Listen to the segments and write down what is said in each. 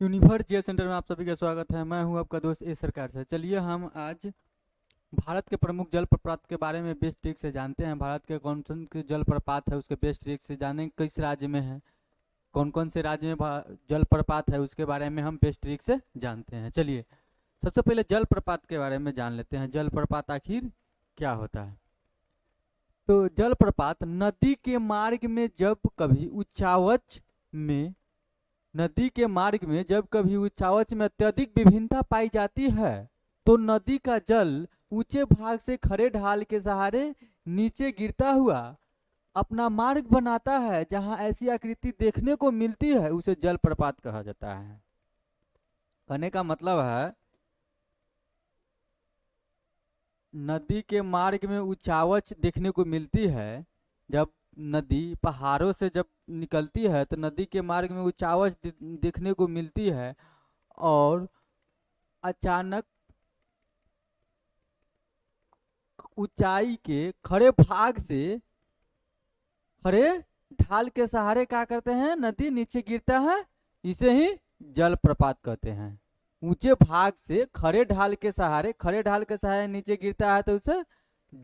Universe जियो centre में आप सभी का स्वागत है। मैं हूं आपका दोस्त ए सरकार से। चलिए हम आज भारत के प्रमुख जलप्रपात के बारे में बेस्ट ट्रिक से जानते हैं। भारत के कौन कौन से जलप्रपात है उसके बेस्ट ट्रिक से जानें, किस राज्य में है, कौन कौन से राज्य में जलप्रपात है उसके बारे में हम बेस्ट ट्रिक से जानते हैं। चलिए सबसे पहले जलप्रपात के बारे में जान लेते हैं। जलप्रपात आखिर क्या होता है? तो जलप्रपात नदी के मार्ग में जब कभी उच्चावच में नदी के मार्ग में जब कभी उच्चावच में अत्यधिक विभिन्नता पाई जाती है तो नदी का जल ऊंचे भाग से खड़े ढाल के सहारे नीचे गिरता हुआ अपना मार्ग बनाता है। जहां ऐसी आकृति देखने को मिलती है उसे जलप्रपात कहा जाता है। कहने का मतलब है नदी के मार्ग में उच्चावच देखने को मिलती है। जब नदी पहाड़ों से जब निकलती है तो नदी के मार्ग में उच्चावच देखने को मिलती है और अचानक ऊंचाई के खड़े भाग से खड़े ढाल के सहारे क्या करते हैं, नदी नीचे गिरता है। इसे ही जलप्रपात कहते हैं। ऊंचे भाग से खड़े ढाल के सहारे नीचे गिरता है तो उसे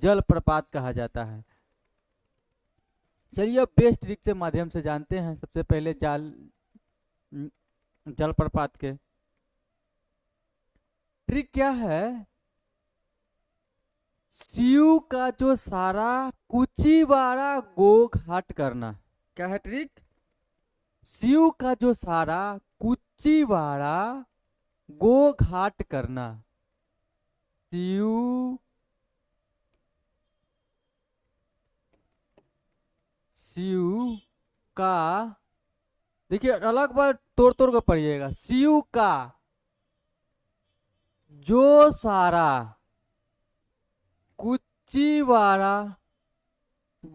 जलप्रपात कहा जाता है। चलिए अब बेस्ट ट्रिक के माध्यम से जानते हैं। सबसे पहले जलप्रपात के ट्रिक क्या है? शिव का जो सारा कुचिवाड़ा गो घाट करना। क्या है ट्रिक? शिव का जो सारा कुचिवाड़ा गो घाट करना। शिव का, देखिए अलग बार तोड़ तोड़ कर पढ़िएगा। शिव का जो सारा कुचिवाड़ा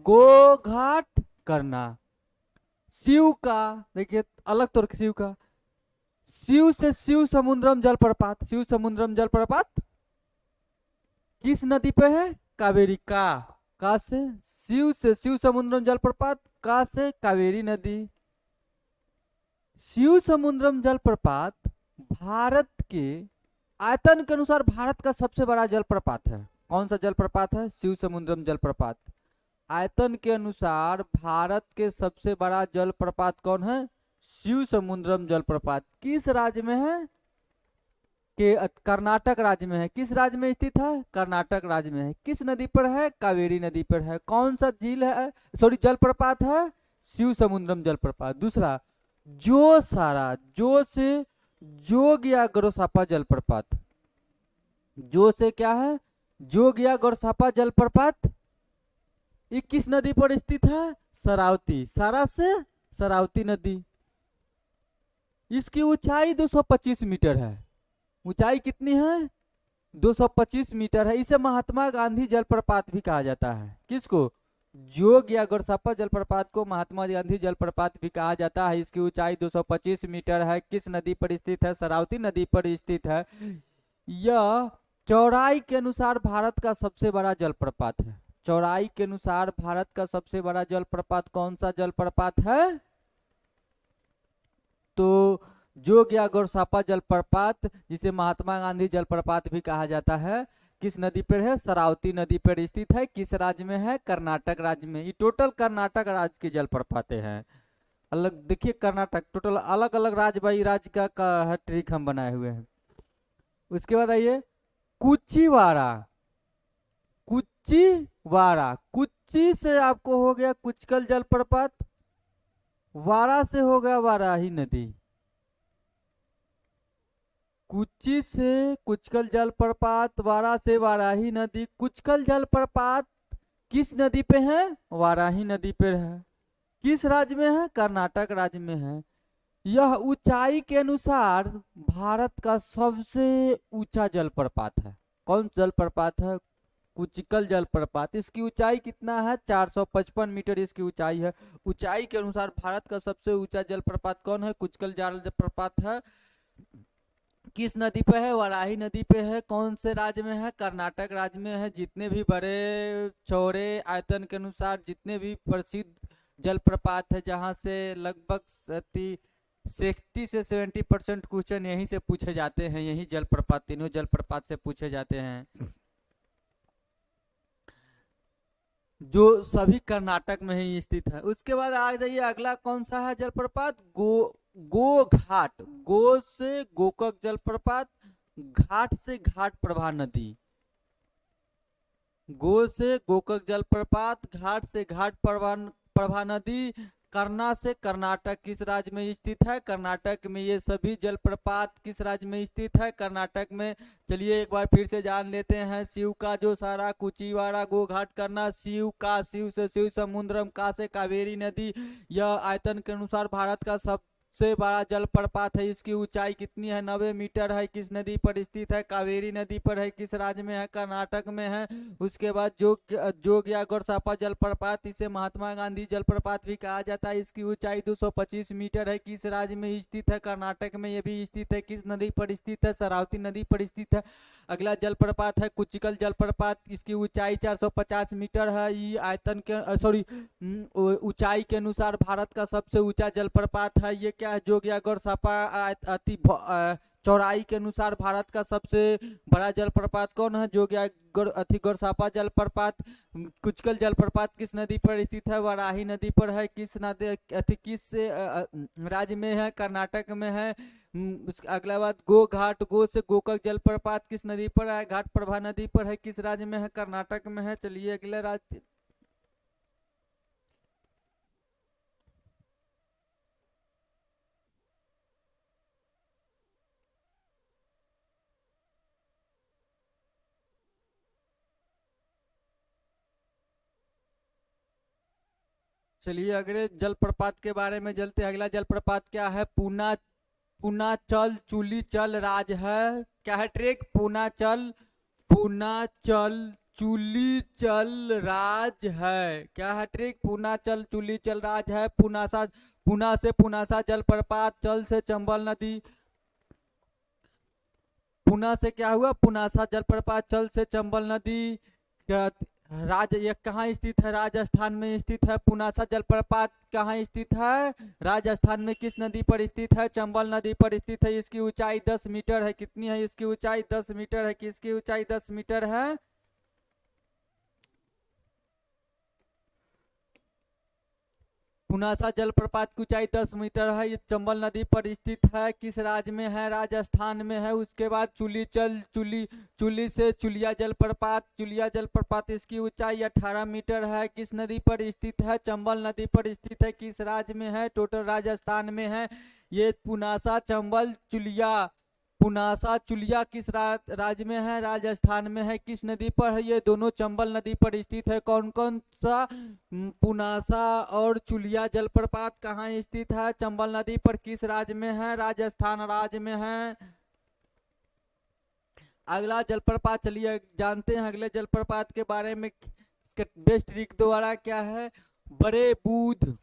गो घाट करना। शिव का, देखिए अलग तौर शिव का, शिव से शिव समुद्रम जलप्रपात। शिव समुद्रम जलप्रपात किस नदी पे है? कावेरी। का से शिव समुद्रम जलप्रपात, का से कावेरी नदी। शिव समुद्रम जलप्रपात भारत के आयतन के अनुसार भारत का सबसे बड़ा जलप्रपात है। कौन सा जलप्रपात है? शिव समुद्रम जलप्रपात। आयतन के अनुसार भारत के सबसे बड़ा जलप्रपात कौन है? शिव समुद्रम जलप्रपात। किस राज्य में है? कर्नाटक राज्य में है। किस राज्य में स्थित है? कर्नाटक राज्य में है। किस नदी पर है? कावेरी नदी पर है। कौन सा झील है, सॉरी जलप्रपात है? शिव समुद्रम जलप्रपात। दूसरा, जो सारा, जो से जोग या गरोसापा जलप्रपात। जो से क्या है? जोग या गौरसापा जलप्रपात। ये किस नदी पर स्थित है? शरावती। सारा से शरावती नदी। इसकी ऊंचाई 225 मीटर है। ऊंचाई कितनी है? 225 मीटर है। इसे महात्मा गांधी जलप्रपात भी कहा जाता है। किसको? जोग या गौरसापा जलप्रपात को महात्मा गांधी जलप्रपात भी कहा जाता है। इसकी ऊंचाई 225 मीटर है। किस नदी पर स्थित है? शरावती नदी पर स्थित है। यह चौड़ाई के अनुसार भारत का सबसे बड़ा जलप्रपात है। चौड़ाई के अनुसार भारत का सबसे बड़ा जलप्रपात कौन सा जलप्रपात है? तो जोग या गौरसापा जलप्रपात, जिसे महात्मा गांधी जलप्रपात भी कहा जाता है, किस नदी पर है? शरावती नदी पर स्थित है। किस राज्य में है? कर्नाटक राज्य में। ये टोटल कर्नाटक राज्य की जलप्रपातें हैं। अलग देखिए, कर्नाटक टोटल अलग अलग राज्य बाई राज्य का ट्रिक हम बनाए हुए हैं। उसके बाद आइए कुचिवाड़ा। कुचिवाड़ा, कुच्ची से आपको हो गया कुचकल जलप्रपात, वाड़ा से हो गया वाराही नदी। कुच्ची से कुचकल जलप्रपात, वाड़ा से वाराही नदी। कुचकल जलप्रपात किस नदी पे है? वाराही नदी पे है। किस राज्य में है? कर्नाटक राज्य में है। यह ऊंचाई के अनुसार भारत का सबसे ऊंचा जलप्रपात है। कौन जलप्रपात है? कुचिकल जलप्रपात। इसकी ऊंचाई कितना है? 455 मीटर इसकी ऊंचाई है। ऊंचाई के अनुसार भारत का सबसे ऊंचा जलप्रपात कौन है? कुचकल जलप्रपात है। किस नदी पे है? वाराही नदी पे है। कौन से राज्य में है? कर्नाटक राज्य में है। जितने भी बड़े चौड़े आयतन के अनुसार जितने भी प्रसिद्ध जलप्रपात है, जहां से लगभग 60 से 70% क्वेश्चन यहीं से पूछे जाते हैं, यही जलप्रपात, तीनों जलप्रपात से पूछे जाते हैं, जो सभी कर्नाटक में ही स्थित है। उसके बाद आ जाइए, अगला कौन सा है जलप्रपात, गो घाट, गो से गोकक जलप्रपात, घाट से घाट प्रभा नदी। गो से गोकक जलप्रपात, घाट से घाट प्रभा नदी, करना से कर्नाटक किस राज्य में स्थित है, कर्नाटक में ये सभी जलप्रपात किस राज्य में स्थित है, कर्नाटक में। चलिए एक बार फिर से जान लेते हैं, शिव का जो सारा कुचीवाड़ा गोघाट करना, शिव का, शिव से शिव समुद्रम, का से कावेरी नदी। यह आयतन के अनुसार भारत का सबसे बड़ा जलप्रपात है। इसकी ऊंचाई कितनी है, 90 मीटर है। किस नदी पर स्थित है, कावेरी नदी पर है। किस राज्य में है, कर्नाटक में है। उसके बाद जोग या गोरसापा जलप्रपात, इसे महात्मा गांधी जलप्रपात भी कहा जाता है। इसकी ऊंचाई 225 मीटर है। किस राज्य में स्थित है, कर्नाटक में यह भी स्थित है। किस नदी पर स्थित है, शरावती नदी पर स्थित है। अगला जलप्रपात है कुचिकल जलप्रपात, इसकी ऊंचाई 450 मीटर है। ये आयतन के सॉरी ऊंचाई के अनुसार भारत का सबसे ऊंचा जलप्रपात है। ये क्या है, जोग या गोरसापा अति चौड़ाई के अनुसार भारत का सबसे बड़ा जलप्रपात कौन है, जोग या गोरसापा जलप्रपात। कुचकल जलप्रपात किस नदी पर स्थित है, वाराही नदी पर है। किस नदी किस राज्य में है, कर्नाटक में है। अगला बात गो घाट, गो से गोकक जलप्रपात किस नदी पर है, घाट प्रभा नदी पर है। किस राज्य में है, कर्नाटक में है। चलिए अगला राज्य, चलिए अगले जलप्रपात के बारे में चलते हैं। अगला जलप्रपात क्या है, पूनाचल चुलीचल राज है। क्या है ट्रिक, पूनाचल चुलीचल राज है। क्या है ट्रिक, पूनाचल चुलीचल राज है। पूना से पुनासा जलप्रपात, चल से चंबल नदी। पूना से क्या हुआ, पुनासा जलप्रपात, चल से चंबल नदी। ये कहाँ स्थित है, राजस्थान में स्थित है। पुनासा जलप्रपात कहाँ स्थित है, राजस्थान में। किस नदी पर स्थित है, चंबल नदी पर स्थित है। इसकी ऊंचाई 10 मीटर है। कितनी है इसकी ऊंचाई, 10 मीटर है। किसकी ऊंचाई 10 मीटर है, पुनासा जलप्रपात की ऊंचाई 10 मीटर है। ये चंबल नदी पर स्थित है। किस राज्य में है, राजस्थान में है। उसके बाद चुली से चुलिया जलप्रपात, इसकी ऊंचाई 18 मीटर है। किस नदी पर स्थित है, चंबल नदी पर स्थित है। किस राज्य में है, टोटल राजस्थान में है। ये पुनासा चुलिया किस राज्य में है, राजस्थान में है। किस नदी पर है, ये दोनों चंबल नदी पर स्थित है। कौन कौन सा, पुनासा और चुलिया जलप्रपात कहाँ स्थित है, चंबल नदी पर। किस राज्य में है, राजस्थान राज्य में है। अगला जलप्रपात चलिए जानते हैं अगले जलप्रपात के बारे में। इसका बेस्ट ट्रिक द्वारा क्या है, बड़े बूद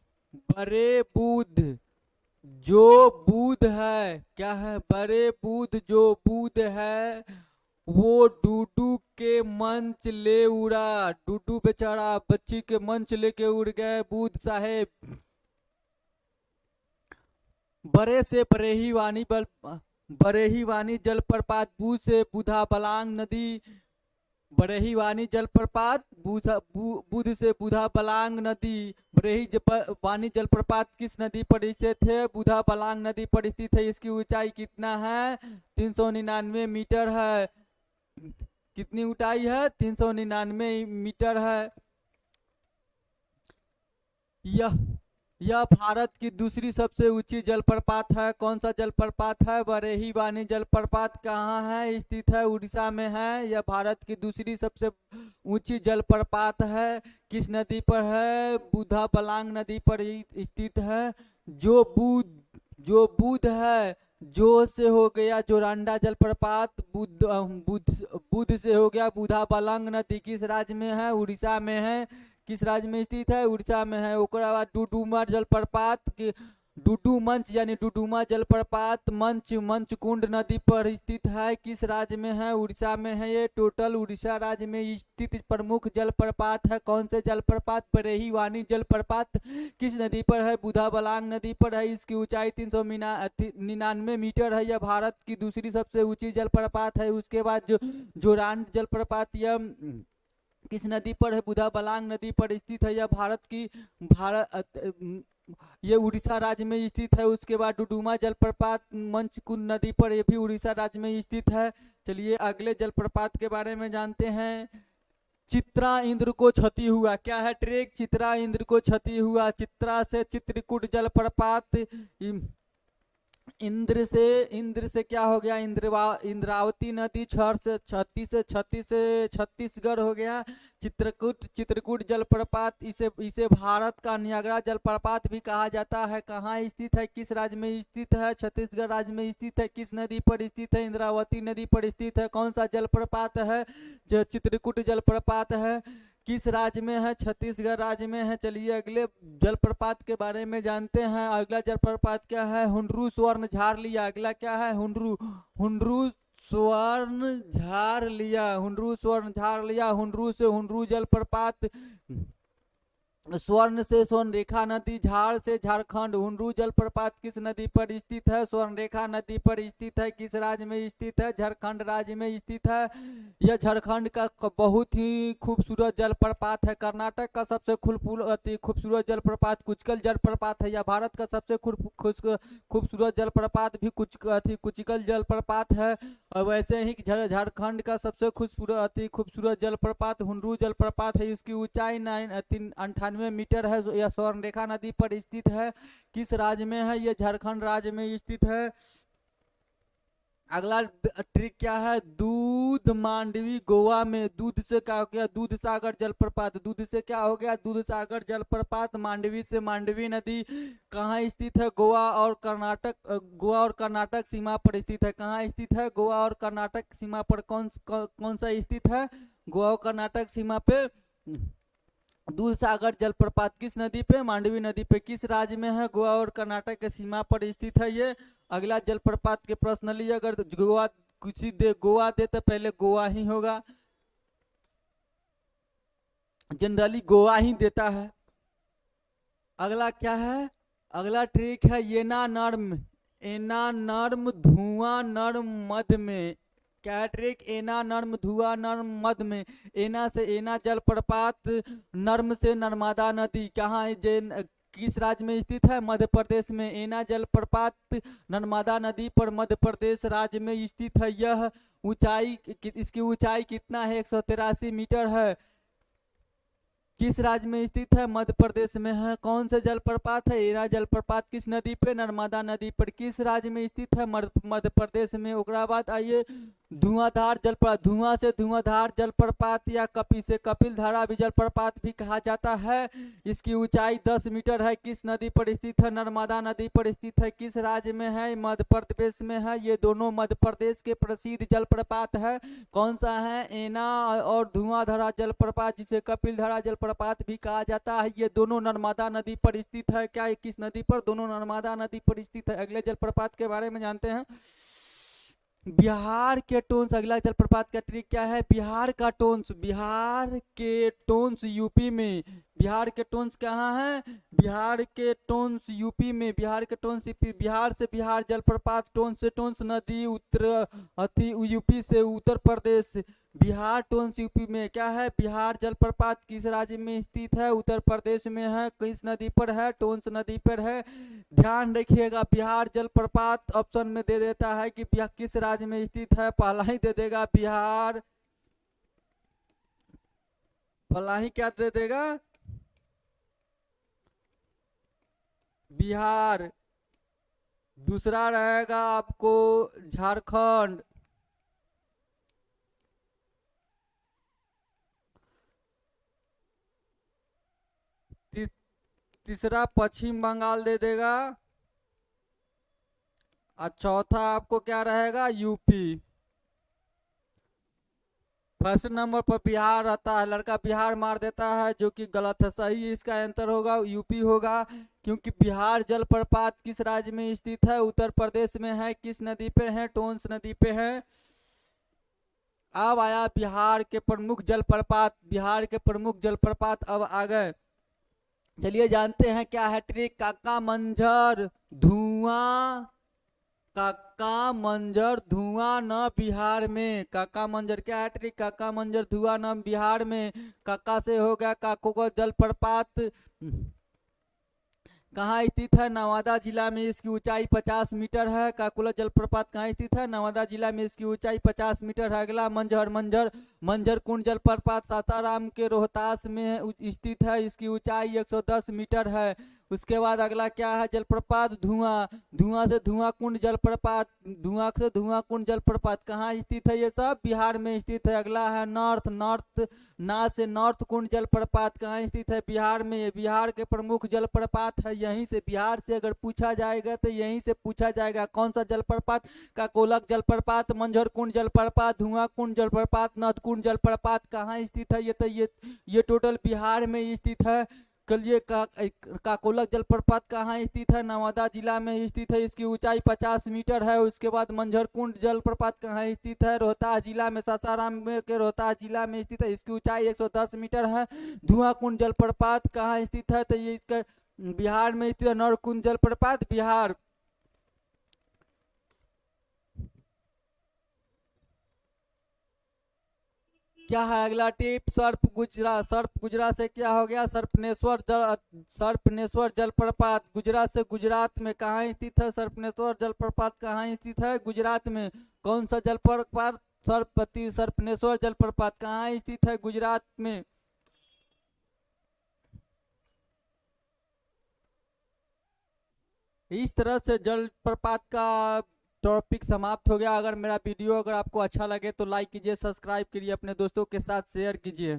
जो बूध है, क्या है, बड़े बूध जो बूध है, वो डूडू के मंच ले उड़ा। डूडू बेचारा बच्ची के मंच लेके उड़ गए बूध साहेब। बड़े से बरेही वानी जलप्रपात, बूध से बुधा बलांग नदी। बरेही वानी जलप्रपात, बुध से बुधा बलांग नदी। बरेही वानी जलप्रपात किस नदी पर स्थित है, बुधा बलांग नदी पर स्थित है। इसकी ऊंचाई कितना है, 399 मीटर है। कितनी ऊंचाई है, 399 मीटर है। यह भारत की दूसरी सबसे ऊंची जलप्रपात है। कौन सा जलप्रपात है, बरेही वानी जलप्रपात कहाँ है, स्थित है, उड़ीसा में है। यह भारत की दूसरी सबसे ऊंची जलप्रपात है। किस नदी पर है, बुधा बलांग नदी पर स्थित है। जो बूध है, जो से हो गया जोरांडा जलप्रपात, बुध से हो गया बुधा बलांग नदी। किस राज्य में है, उड़ीसा में है। किस राज्य में स्थित है, उड़ीसा में है। ओकरा बाद डुडुमा जलप्रपात डुडू मंच यानी डुडुमा जलप्रपात मंच कुंड नदी पर स्थित है, किस राज्य में है? उड़ीसा में है ये। टोटल उड़ीसा राज्य में स्थित प्रमुख जलप्रपात है। कौन से जलप्रपात? बरेही वानी जलप्रपात किस नदी पर है? बुधाबलांग नदी पर है। इसकी ऊंचाई 399 मीटर है। यह भारत की दूसरी सबसे ऊंची जलप्रपात है। उसके बाद जो जोरान जलप्रपात, यह किस नदी पर है? बुधाबलांग नदी पर स्थित है। यह भारत की ये उड़ीसा राज्य में स्थित है। उसके बाद डुडुमा जलप्रपात मंचकुंड नदी पर, यह भी उड़ीसा राज्य में स्थित है। चलिए अगले जलप्रपात के बारे में जानते हैं। चित्रा इंद्र को क्षति हुआ, क्या है ट्रेक? चित्रा इंद्र को क्षति हुआ। चित्रा से चित्रकूट जलप्रपात, इंद्र से क्या हो गया? इंद्रावती नदी, छत्तीसगढ़ हो गया। चित्रकूट जलप्रपात, इसे भारत का नियाग्रा जलप्रपात भी कहा जाता है। कहाँ स्थित है? किस राज्य में स्थित है? छत्तीसगढ़ राज्य में स्थित है। किस नदी पर स्थित है? इंद्रावती नदी पर स्थित है। कौन सा जलप्रपात है? जो चित्रकूट जलप्रपात है। किस राज्य में है? छत्तीसगढ़ राज्य में है। चलिए अगले जलप्रपात के बारे में जानते हैं। अगला जलप्रपात क्या है? हुंडरू स्वर्ण झार लिया। अगला क्या है? हुंडरू स्वर्ण झार लिया। हुंडरू स्वर्ण झार लिया। हुंडरू से हुंडरू जलप्रपात, स्वर्ण से स्वर्ण रेखा नदी, झाड़ से झारखंड। हुंडरू जलप्रपात किस नदी पर स्थित है? स्वर्ण रेखा नदी पर स्थित है। किस राज्य में स्थित है? झारखंड राज्य में स्थित है। यह झारखंड का बहुत ही खूबसूरत जलप्रपात है। कर्नाटक का सबसे खूबसूरत जलप्रपात कुचकल जलप्रपात है। यह भारत का सबसे खूबसूरत जलप्रपात भी कुचकल जलप्रपात है। और वैसे ही झारखंड का सबसे खूबसूरत जलप्रपात हुंडरू जलप्रपात है। इसकी ऊंचाई 98 मीटर है। यह स्वर्ण रेखा नदी पर स्थित है। किस राज्य में है? यह झारखंड राज्य में स्थित है। अगला ट्रिक क्या है? दूध मांडवी गोवा में। दूध से क्या हो गया? दूध सागर जलप्रपात। दूध से क्या हो गया? दूध सागर जलप्रपात। मांडवी से मांडवी नदी कहाँ स्थित है? गोवा और कर्नाटक सीमा पर स्थित है। कहाँ स्थित है? गोवा और कर्नाटक सीमा पर। कौन सा स्थित है? गोवा और कर्नाटक सीमा पे दूध सागर जलप्रपात किस नदी पे? मांडवी नदी पे। किस राज्य में है? गोवा और कर्नाटक के सीमा पर स्थित है ये। अगला जलप्रपात के पर्सनली अगर गोवा दे तो पहले गोवा ही होगा, जनरली गोवा ही देता है। अगला क्या है? अगला ट्रिक है एना नर्म धुआं नर्म मध में। क्या है ट्रिक? एना नर्म धुआं नर्म मध में। एना से एना जलप्रपात, नर्म से नर्मदा नदी। कहाँ है? किस राज्य में स्थित है? मध्य प्रदेश में। एना जलप्रपात नर्मदा नदी पर मध्य प्रदेश राज्य में स्थित है। यह इसकी ऊंचाई कितना है? 183 मीटर है। किस राज्य में स्थित है? मध्य प्रदेश में है। कौन सा जलप्रपात है? एना जलप्रपात किस नदी पे? नर्मदा नदी पर। किस राज्य में स्थित है? मध्य प्रदेश में। उसके बाद आइए धुआंधार जलप्रपात। धुआं से धुआंधार जलप्रपात या कपिल धारा भी जलप्रपात भी कहा जाता है। इसकी ऊंचाई 10 मीटर है। किस नदी पर स्थित है? नर्मदा नदी पर स्थित है। किस राज्य में है? मध्य प्रदेश में है। ये दोनों मध्य प्रदेश के प्रसिद्ध जलप्रपात है। कौन सा है? एना और धुआंधार जलप्रपात, जिसे कपिल धारा जलप्रपात भी कहा जाता है। ये दोनों नर्मदा नदी पर स्थित है। क्या किस नदी पर? दोनों नर्मदा नदी पर स्थित है। अगले जलप्रपात के बारे में जानते हैं। बिहार के टोंस। अगला जलप्रपात का ट्रिक क्या है? बिहार के टोंस यूपी में। बिहार के टोंस कहाँ है? बिहार के टोंस यूपी में। बिहार के टोंस यूपी। बिहार से बिहार जलप्रपात, टोंस से टोंस नदी, यूपी से उत्तर प्रदेश। बिहार टोंस यूपी में। क्या है? बिहार जलप्रपात किस राज्य में स्थित है? उत्तर प्रदेश में है। किस नदी पर है? टोंस नदी पर है। ध्यान रखिएगा, बिहार जलप्रपात ऑप्शन में दे देता है कि बिहार किस राज्य में स्थित है। पहला ही दे देगा बिहार, पहला ही क्या दे देगा? बिहार। दूसरा रहेगा आपको झारखंड। तीसरा पश्चिम बंगाल दे देगा। और चौथा आपको क्या रहेगा? यूपी। फर्स्ट नंबर पर बिहार रहता है, लड़का बिहार मार देता है, जो कि गलत है। सही इसका आंसर होगा यूपी होगा, क्योंकि बिहार जलप्रपात किस राज्य में स्थित है? उत्तर प्रदेश में है। किस नदी पे है? टोंस नदी पे है। अब आया बिहार के प्रमुख जलप्रपात, बिहार के प्रमुख जलप्रपात अब आ गए। चलिए जानते हैं क्या है ट्रिक। काका मंजर धुआं, काका मंजर धुआं न बिहार में। काका मंजर क्या है ट्रिक? काका मंजर धुआं न बिहार में। काका से हो गया काको का जलप्रपात कहाँ स्थित है? नवादा जिला में। इसकी ऊंचाई 50 मीटर है। काकोला जलप्रपात कहाँ स्थित है? नवादा जिला में। इसकी ऊंचाई 50 मीटर है। अगला मंझर, मंझर मंझर कुंड जलप्रपात सासाराम के रोहतास में स्थित है। इसकी ऊंचाई 110 मीटर है। उसके बाद अगला क्या है? जलप्रपात धुआं, धुआं से धुआं कुंड जलप्रपात, धुआं से धुआं कुंड जलप्रपात कहाँ स्थित है? ये सब बिहार में स्थित है। अगला है नॉर्थ, नॉर्थ ना से नॉर्थ कुंड जलप्रपात कहाँ स्थित है? बिहार में। बिहार के प्रमुख जलप्रपात है। यहीं से बिहार से अगर पूछा जाएगा तो यहीं से पूछा जाएगा। कौन सा जलप्रपात? काकोलक जलप्रपात, मंझर कुंड जलप्रपात, धुआं कुंड जलप्रपात, नद कुंड जलप्रपात कहाँ स्थित है? ये टोटल बिहार में स्थित है। कलिए काकोलक जलप्रपात कहाँ स्थित है? नवादा जिला में स्थित है। इसकी ऊंचाई 50 मीटर है। उसके बाद मंझर कुंड जलप्रपात कहाँ स्थित है? रोहतास जिला में, सासाराम के रोहतास जिला में स्थित है। इसकी ऊंचाई 110 मीटर है। धुआं कुंड जलप्रपात कहाँ स्थित है? तो ये इसका बिहार में स्थित है। नौकुंड जलप्रपात बिहार। क्या है अगला टिप? सर्प गुजरा, सर्प गुजरा से क्या हो गया? सर्पनेश्वर जलप्रपात गुजरात से। गुजरात में कहाँ स्थित है? सर्पनेश्वर जलप्रपात कहाँ स्थित है? गुजरात में। कौन सा जलप्रपात? सर्पनेश्वर जलप्रपात कहाँ स्थित है? गुजरात में। इस तरह से जलप्रपात का टॉपिक समाप्त हो गया। अगर मेरा वीडियो अगर आपको अच्छा लगे तो लाइक कीजिए, सब्सक्राइब कीजिए, अपने दोस्तों के साथ शेयर कीजिए।